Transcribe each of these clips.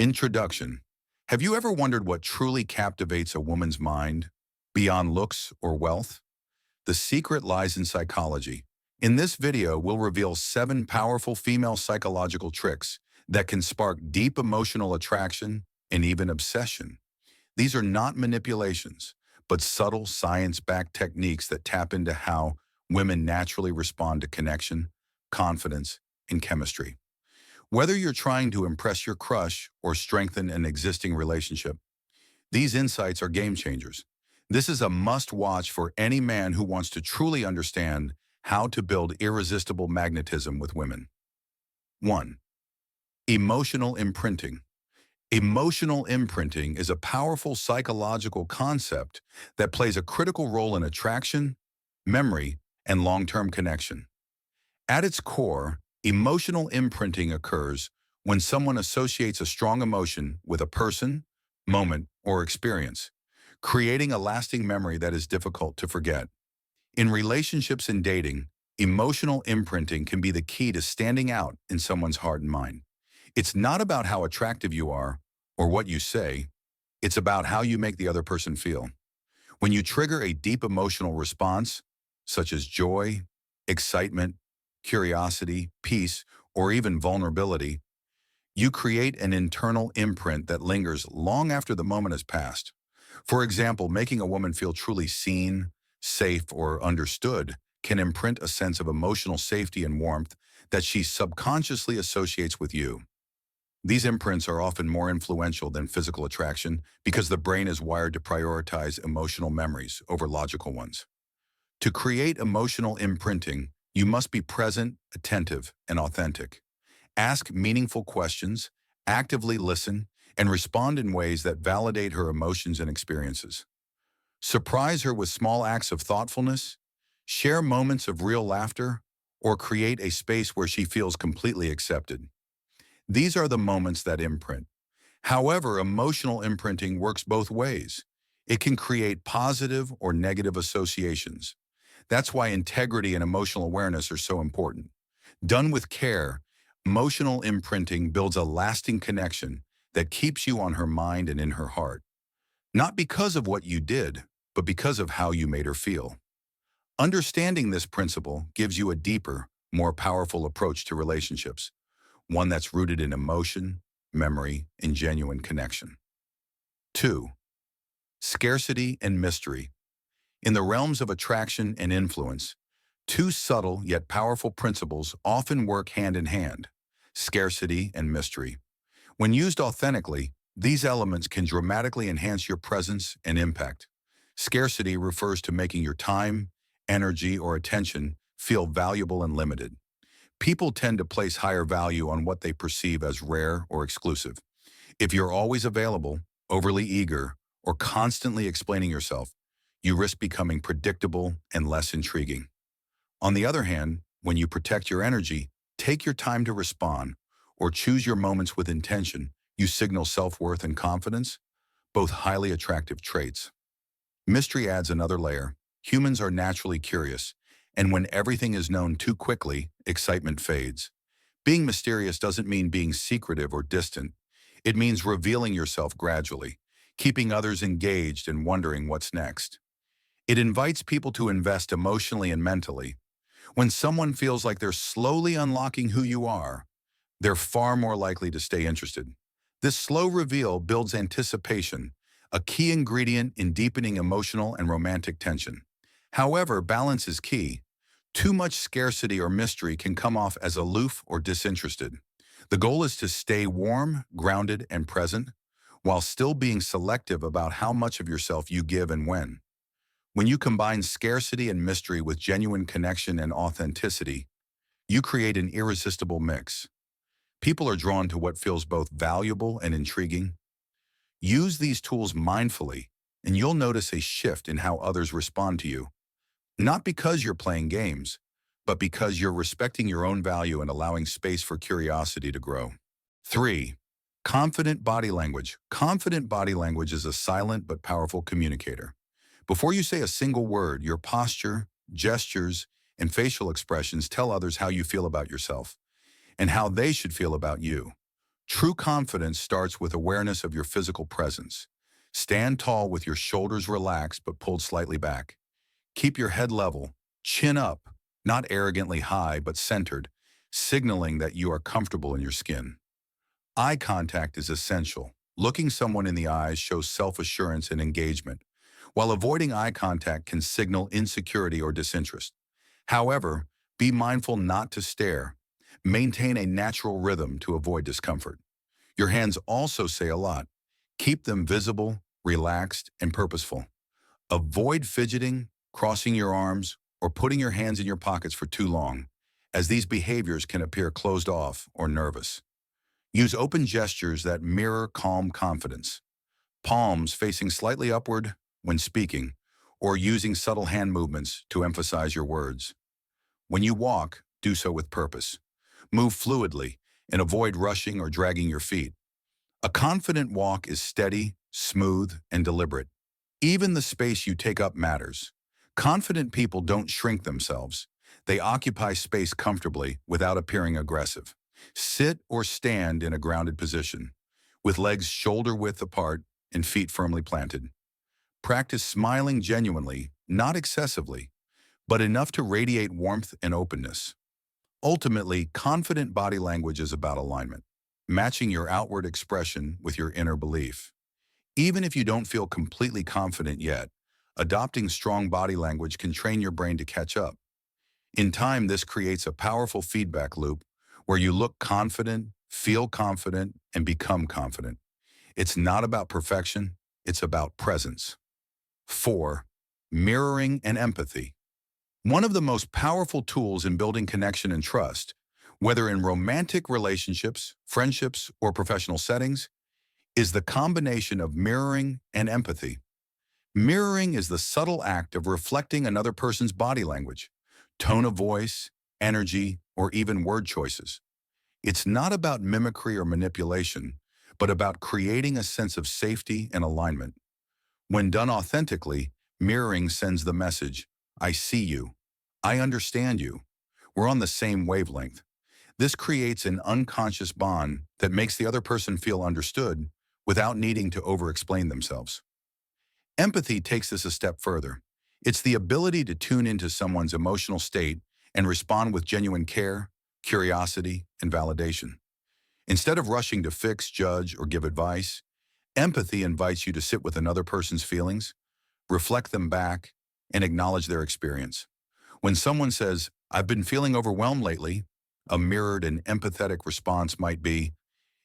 Introduction. Have you ever wondered what truly captivates a woman's mind, beyond looks or wealth? The secret lies in psychology. In this video, we'll reveal 7 powerful female psychological tricks that can spark deep emotional attraction and even obsession. These are not manipulations, but subtle science-backed techniques that tap into how women naturally respond to connection, confidence, and chemistry. Whether you're trying to impress your crush or strengthen an existing relationship, these insights are game changers. This is a must-watch for any man who wants to truly understand how to build irresistible magnetism with women. 1. Emotional imprinting. Emotional imprinting is a powerful psychological concept that plays a critical role in attraction, memory, and long-term connection. At its core, emotional imprinting occurs when someone associates a strong emotion with a person, moment, or experience, creating a lasting memory that is difficult to forget. In relationships and dating, emotional imprinting can be the key to standing out in someone's heart and mind. It's not about how attractive you are or what you say, it's about how you make the other person feel. When you trigger a deep emotional response, such as joy, excitement, curiosity, peace, or even vulnerability, you create an internal imprint that lingers long after the moment has passed. For example, making a woman feel truly seen, safe, or understood can imprint a sense of emotional safety and warmth that she subconsciously associates with you. These imprints are often more influential than physical attraction because the brain is wired to prioritize emotional memories over logical ones. To create emotional imprinting, you must be present, attentive, and authentic. Ask meaningful questions, actively listen, and respond in ways that validate her emotions and experiences. Surprise her with small acts of thoughtfulness, share moments of real laughter, or create a space where she feels completely accepted. These are the moments that imprint. However, emotional imprinting works both ways. It can create positive or negative associations. That's why integrity and emotional awareness are so important. Done with care, emotional imprinting builds a lasting connection that keeps you on her mind and in her heart. Not because of what you did, but because of how you made her feel. Understanding this principle gives you a deeper, more powerful approach to relationships, one that's rooted in emotion, memory, and genuine connection. 2. Scarcity and mystery. In the realms of attraction and influence, 2 subtle yet powerful principles often work hand in hand: scarcity and mystery. When used authentically, these elements can dramatically enhance your presence and impact. Scarcity refers to making your time, energy, or attention feel valuable and limited. People tend to place higher value on what they perceive as rare or exclusive. If you're always available, overly eager, or constantly explaining yourself, you risk becoming predictable and less intriguing. On the other hand, when you protect your energy, take your time to respond, or choose your moments with intention, you signal self-worth and confidence, both highly attractive traits. Mystery adds another layer. Humans are naturally curious, and when everything is known too quickly, excitement fades. Being mysterious doesn't mean being secretive or distant. It means revealing yourself gradually, keeping others engaged and wondering what's next. It invites people to invest emotionally and mentally. When someone feels like they're slowly unlocking who you are, they're far more likely to stay interested. This slow reveal builds anticipation, a key ingredient in deepening emotional and romantic tension. However, balance is key. Too much scarcity or mystery can come off as aloof or disinterested. The goal is to stay warm, grounded, and present, while still being selective about how much of yourself you give and when. When you combine scarcity and mystery with genuine connection and authenticity, you create an irresistible mix. People are drawn to what feels both valuable and intriguing. Use these tools mindfully, and you'll notice a shift in how others respond to you. Not because you're playing games, but because you're respecting your own value and allowing space for curiosity to grow. 3. Confident body language. Confident body language is a silent but powerful communicator. Before you say a single word, your posture, gestures, and facial expressions tell others how you feel about yourself and how they should feel about you. True confidence starts with awareness of your physical presence. Stand tall with your shoulders relaxed but pulled slightly back. Keep your head level, chin up, not arrogantly high but centered, signaling that you are comfortable in your skin. Eye contact is essential. Looking someone in the eyes shows self-assurance and engagement, while avoiding eye contact can signal insecurity or disinterest. However, be mindful not to stare. Maintain a natural rhythm to avoid discomfort. Your hands also say a lot. Keep them visible, relaxed, and purposeful. Avoid fidgeting, crossing your arms, or putting your hands in your pockets for too long, as these behaviors can appear closed off or nervous. Use open gestures that mirror calm confidence. Palms facing slightly upward when speaking, or using subtle hand movements to emphasize your words. When you walk, do so with purpose. Move fluidly and avoid rushing or dragging your feet. A confident walk is steady, smooth, and deliberate. Even the space you take up matters. Confident people don't shrink themselves. They occupy space comfortably without appearing aggressive. Sit or stand in a grounded position, with legs shoulder-width apart and feet firmly planted. Practice smiling genuinely, not excessively, but enough to radiate warmth and openness. Ultimately, confident body language is about alignment, matching your outward expression with your inner belief. Even if you don't feel completely confident yet, adopting strong body language can train your brain to catch up. In time, this creates a powerful feedback loop where you look confident, feel confident, and become confident. It's not about perfection, it's about presence. 4. Mirroring and empathy. One of the most powerful tools in building connection and trust, whether in romantic relationships, friendships, or professional settings, is the combination of mirroring and empathy. Mirroring is the subtle act of reflecting another person's body language, tone of voice, energy, or even word choices. It's not about mimicry or manipulation, but about creating a sense of safety and alignment. When done authentically, mirroring sends the message, I see you. I understand you. We're on the same wavelength. This creates an unconscious bond that makes the other person feel understood without needing to over-explain themselves. Empathy takes this a step further. It's the ability to tune into someone's emotional state and respond with genuine care, curiosity, and validation. Instead of rushing to fix, judge, or give advice, empathy invites you to sit with another person's feelings, reflect them back, and acknowledge their experience. When someone says, I've been feeling overwhelmed lately, a mirrored and empathetic response might be,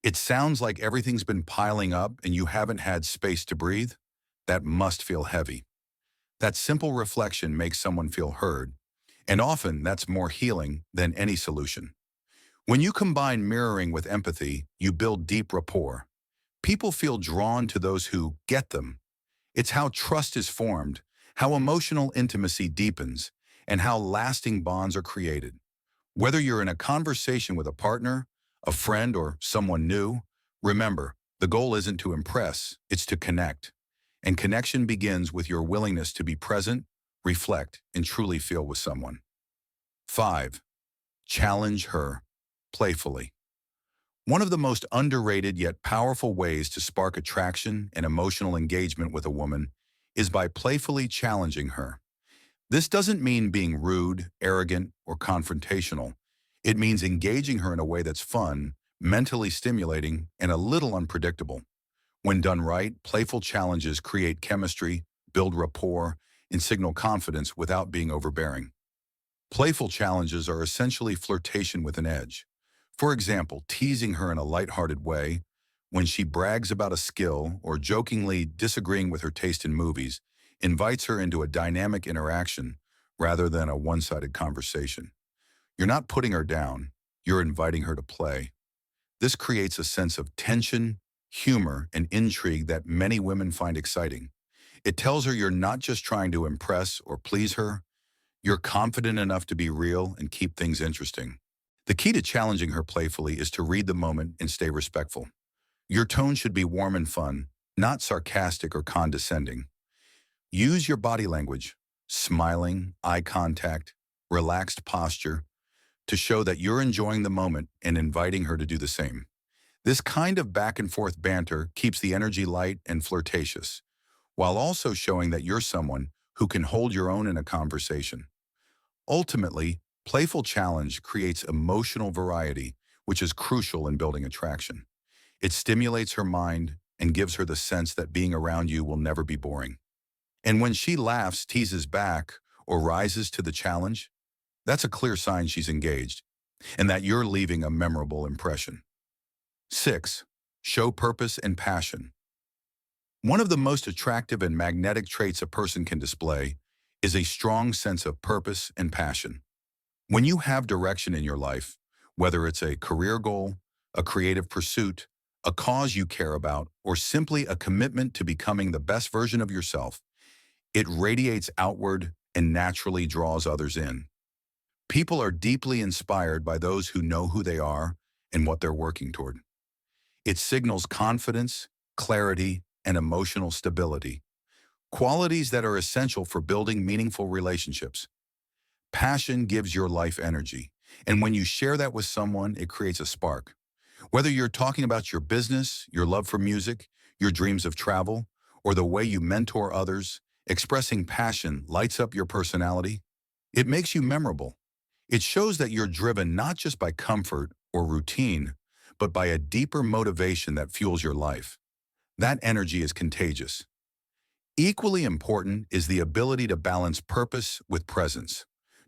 it sounds like everything's been piling up and you haven't had space to breathe. That must feel heavy. That simple reflection makes someone feel heard, and often that's more healing than any solution. When you combine mirroring with empathy, you build deep rapport. People feel drawn to those who get them. It's how trust is formed, how emotional intimacy deepens, and how lasting bonds are created. Whether you're in a conversation with a partner, a friend, or someone new, remember, the goal isn't to impress, it's to connect. And connection begins with your willingness to be present, reflect, and truly feel with someone. 5. Challenge her playfully. One of the most underrated yet powerful ways to spark attraction and emotional engagement with a woman is by playfully challenging her. This doesn't mean being rude, arrogant, or confrontational. It means engaging her in a way that's fun, mentally stimulating, and a little unpredictable. When done right, playful challenges create chemistry, build rapport, and signal confidence without being overbearing. Playful challenges are essentially flirtation with an edge. For example, teasing her in a lighthearted way, when she brags about a skill or jokingly disagreeing with her taste in movies, invites her into a dynamic interaction rather than a one-sided conversation. You're not putting her down, you're inviting her to play. This creates a sense of tension, humor, and intrigue that many women find exciting. It tells her you're not just trying to impress or please her, you're confident enough to be real and keep things interesting. The key to challenging her playfully is to read the moment and stay respectful. Your tone should be warm and fun, not sarcastic or condescending. Use your body language, smiling, eye contact, relaxed posture, to show that you're enjoying the moment and inviting her to do the same. This kind of back-and-forth banter keeps the energy light and flirtatious, while also showing that you're someone who can hold your own in a conversation. Ultimately, playful challenge creates emotional variety, which is crucial in building attraction. It stimulates her mind and gives her the sense that being around you will never be boring. And when she laughs, teases back, or rises to the challenge, that's a clear sign she's engaged and that you're leaving a memorable impression. 6. Show purpose and passion. One of the most attractive and magnetic traits a person can display is a strong sense of purpose and passion. When you have direction in your life, whether it's a career goal, a creative pursuit, a cause you care about, or simply a commitment to becoming the best version of yourself, it radiates outward and naturally draws others in. People are deeply inspired by those who know who they are and what they're working toward. It signals confidence, clarity, and emotional stability, qualities that are essential for building meaningful relationships. Passion gives your life energy, and when you share that with someone, it creates a spark. Whether you're talking about your business, your love for music, your dreams of travel, or the way you mentor others, expressing passion lights up your personality. It makes you memorable. It shows that you're driven not just by comfort or routine, but by a deeper motivation that fuels your life. That energy is contagious. Equally important is the ability to balance purpose with presence.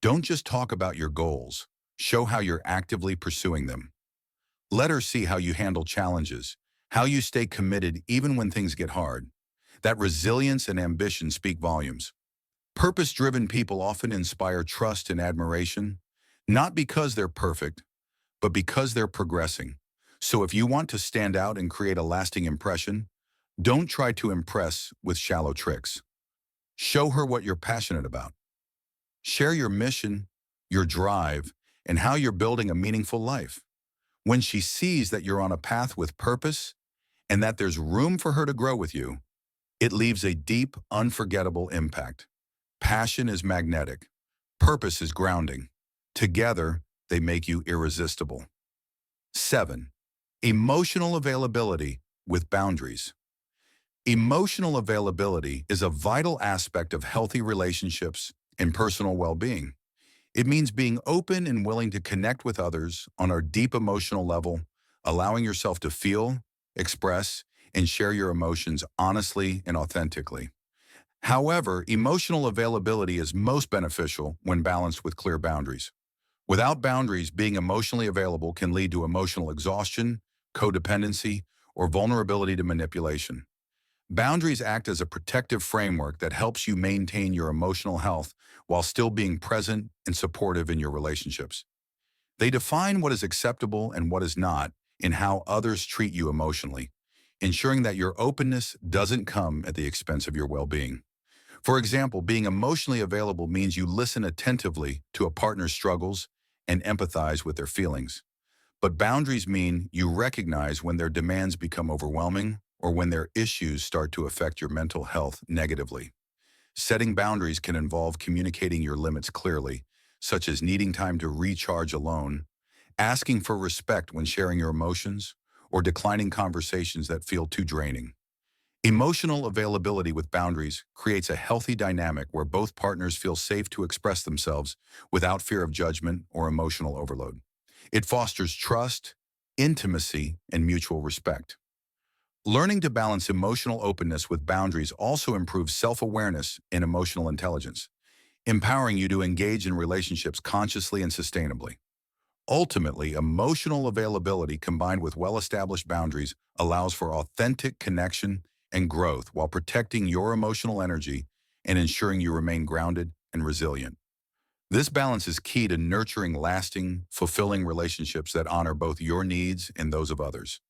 Don't just talk about your goals. Show how you're actively pursuing them. Let her see how you handle challenges, how you stay committed even when things get hard. That resilience and ambition speak volumes. Purpose-driven people often inspire trust and admiration, not because they're perfect, but because they're progressing. So if you want to stand out and create a lasting impression, don't try to impress with shallow tricks. Show her what you're passionate about. Share your mission, your drive, and how you're building a meaningful life. When she sees that you're on a path with purpose and that there's room for her to grow with you, it leaves a deep, unforgettable impact. Passion is magnetic. Purpose is grounding. Together, they make you irresistible. 7. Emotional availability with boundaries. Emotional availability is a vital aspect of healthy relationships and personal well-being. It means being open and willing to connect with others on a deep emotional level, allowing yourself to feel, express, and share your emotions honestly and authentically. However, emotional availability is most beneficial when balanced with clear boundaries. Without boundaries, being emotionally available can lead to emotional exhaustion, codependency, or vulnerability to manipulation. Boundaries act as a protective framework that helps you maintain your emotional health while still being present and supportive in your relationships. They define what is acceptable and what is not in how others treat you emotionally, ensuring that your openness doesn't come at the expense of your well-being. For example, being emotionally available means you listen attentively to a partner's struggles and empathize with their feelings. But boundaries mean you recognize when their demands become overwhelming or when their issues start to affect your mental health negatively. Setting boundaries can involve communicating your limits clearly, such as needing time to recharge alone, asking for respect when sharing your emotions, or declining conversations that feel too draining. Emotional availability with boundaries creates a healthy dynamic where both partners feel safe to express themselves without fear of judgment or emotional overload. It fosters trust, intimacy, and mutual respect. Learning to balance emotional openness with boundaries also improves self-awareness and emotional intelligence, empowering you to engage in relationships consciously and sustainably. Ultimately, emotional availability combined with well-established boundaries allows for authentic connection and growth while protecting your emotional energy and ensuring you remain grounded and resilient. This balance is key to nurturing lasting, fulfilling relationships that honor both your needs and those of others.